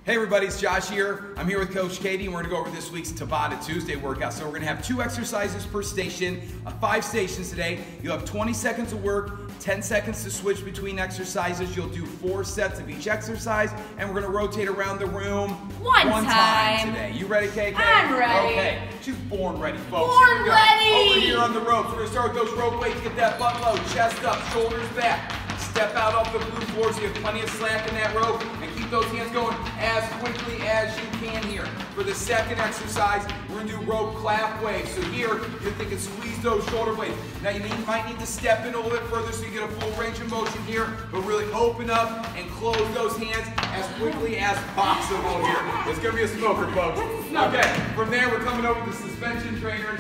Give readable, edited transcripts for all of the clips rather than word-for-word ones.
Hey everybody, it's Josh here. I'm here with Coach Katie and we're gonna go over this week's Tabata Tuesday workout. So we're gonna have 2 exercises per station, 5 stations today. You'll have 20 seconds of work, 10 seconds to switch between exercises. You'll do 4 sets of each exercise and we're gonna rotate around the room one time today. You ready, KK? I'm ready. Okay, she's born ready, folks. Born ready. Over here on the ropes. We're gonna start with those rope weights. Get that butt low, chest up, shoulders back. Step out off the blue floor so you have plenty of slack in that rope and keep those hands going as quickly as you can here. For the second exercise, we're going to do rope clap waves. So here, you're thinking squeeze those shoulder blades. Now you might need to step in a little bit further so you get a full range of motion here, but really open up and close those hands as quickly as possible here. It's going to be a smoker, folks. Okay, from there we're coming over to the suspension trainers.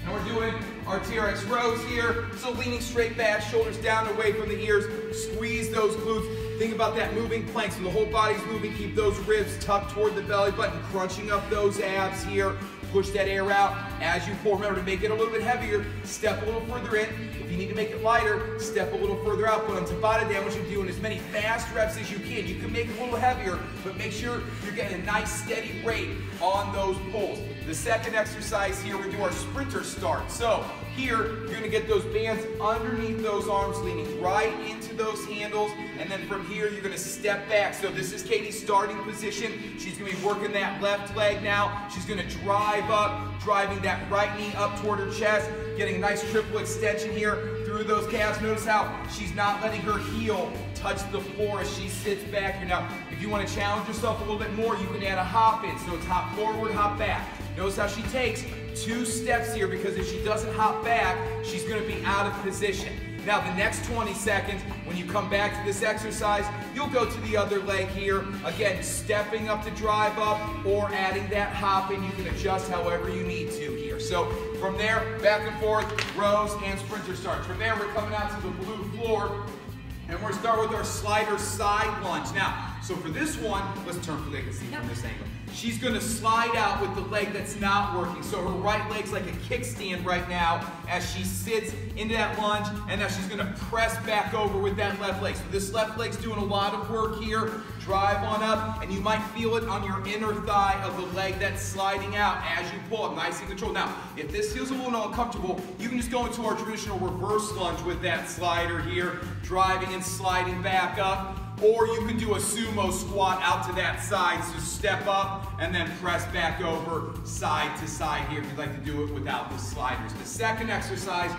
And we're doing our TRX rows here. So leaning straight back, shoulders down away from the ears. Squeeze those glutes. Think about that moving plank. So the whole body's moving. Keep those ribs tucked toward the belly button. Crunching up those abs here. Push that air out as you pull. Remember to make it a little bit heavier. Step a little further in. If you need to make it lighter, step a little further out. But on Tabata Day, I want you to do as many fast reps as you can. You can make it a little heavier, but make sure you're getting a nice steady rate on those pulls. The second exercise here, we do our sprinter start. So here, you're gonna get those bands underneath those arms, leaning right into those handles, and then from here, you're gonna step back. So this is Katie's starting position. She's gonna be working that left leg now. She's gonna drive up, driving that right knee up toward her chest, getting a nice triple extension here through those calves. Notice how she's not letting her heel touch the floor as she sits back here. Now, if you want to challenge yourself a little bit more, you can add a hop in. So it's hop forward, hop back. Notice how she takes 2 steps here, because if she doesn't hop back, she's going to be out of position. Now the next 20 seconds, when you come back to this exercise, you'll go to the other leg here. Again, stepping up to drive up or adding that hop in. You can adjust however you need to here. So from there, back and forth, rows and sprinter starts. From there, we're coming out to the blue floor. And we're going to start with our slider side lunge. Now, so for this one, let's turn so they can see from this angle. She's going to slide out with the leg that's not working. So her right leg's like a kickstand right now as she sits into that lunge, and now she's going to press back over with that left leg. So this left leg's doing a lot of work here. Drive on up, and you might feel it on your inner thigh of the leg that's sliding out as you pull up. Nice and controlled. Now, if this feels a little uncomfortable, you can just go into our traditional reverse lunge with that slider here, driving and sliding back up. Or you can do a sumo squat out to that side. So step up and then press back over side to side here if you'd like to do it without the sliders. The second exercise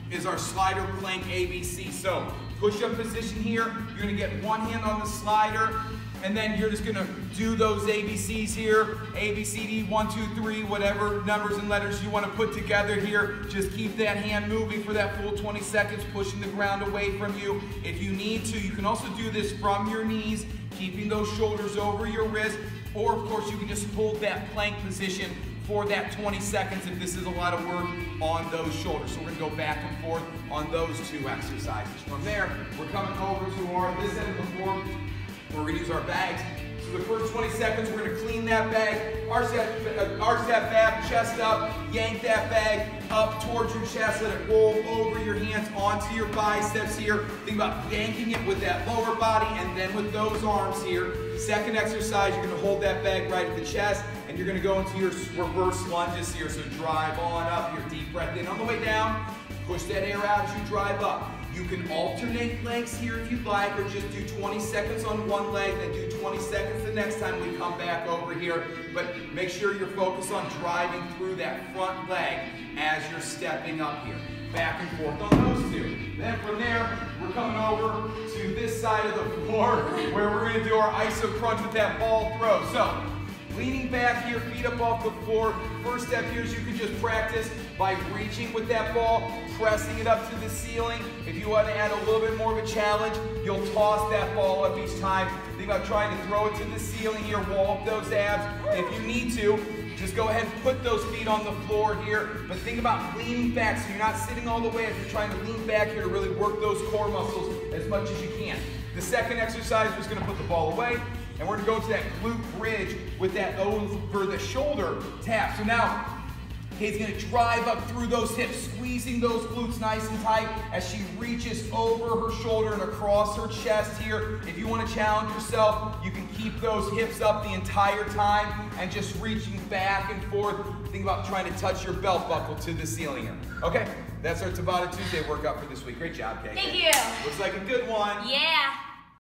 is our slider plank ABC. So push-up position here. You're going to get one hand on the slider, and then you're just going to do those ABCs here. A, B, C, D, 1, 2, 3, whatever numbers and letters you want to put together here. Just keep that hand moving for that full 20 seconds, pushing the ground away from you. If you need to, you can also do this from your knees, keeping those shoulders over your wrist, or of course you can just hold that plank position for that 20 seconds if this is a lot of work on those shoulders. So we're going to go back and forth on those 2 exercises. From there, we're coming over to this end of the floor. We're going to use our bags. So the first 20 seconds, we're going to clean that bag, arch that back, chest up, yank that bag up towards your chest, let it roll over your hands onto your biceps here. Think about yanking it with that lower body and then with those arms here. Second exercise, you're going to hold that bag right at the chest, and you're going to go into your reverse lunges here. So drive on up, your deep breath in on the way down, push that air out as you drive up. You can alternate legs here if you'd like, or just do 20 seconds on one leg, then do 20 seconds the next time we come back over here. But make sure you're focused on driving through that front leg as you're stepping up here. Back and forth on those 2. Then from there, we're coming over to this side of the floor where we're going to do our iso crunch with that ball throw. So, leaning back here, feet up off the floor. First step here is you can just practice by reaching with that ball, pressing it up to the ceiling. If you want to add a little bit more of a challenge, you'll toss that ball up each time. Think about trying to throw it to the ceiling here, wall up those abs. If you need to, just go ahead and put those feet on the floor here, but think about leaning back so you're not sitting all the way as you're trying to lean back here to really work those core muscles as much as you can. The second exercise, we're just going to put the ball away, and we're going to go to that glute bridge with that over the shoulder tap. So now, Kay's gonna drive up through those hips, squeezing those glutes nice and tight as she reaches over her shoulder and across her chest here. If you wanna challenge yourself, you can keep those hips up the entire time and just reaching back and forth. Think about trying to touch your belt buckle to the ceiling here. Okay, that's our Tabata Tuesday workout for this week. Great job, Kay. Thank you. Looks like a good one. Yeah.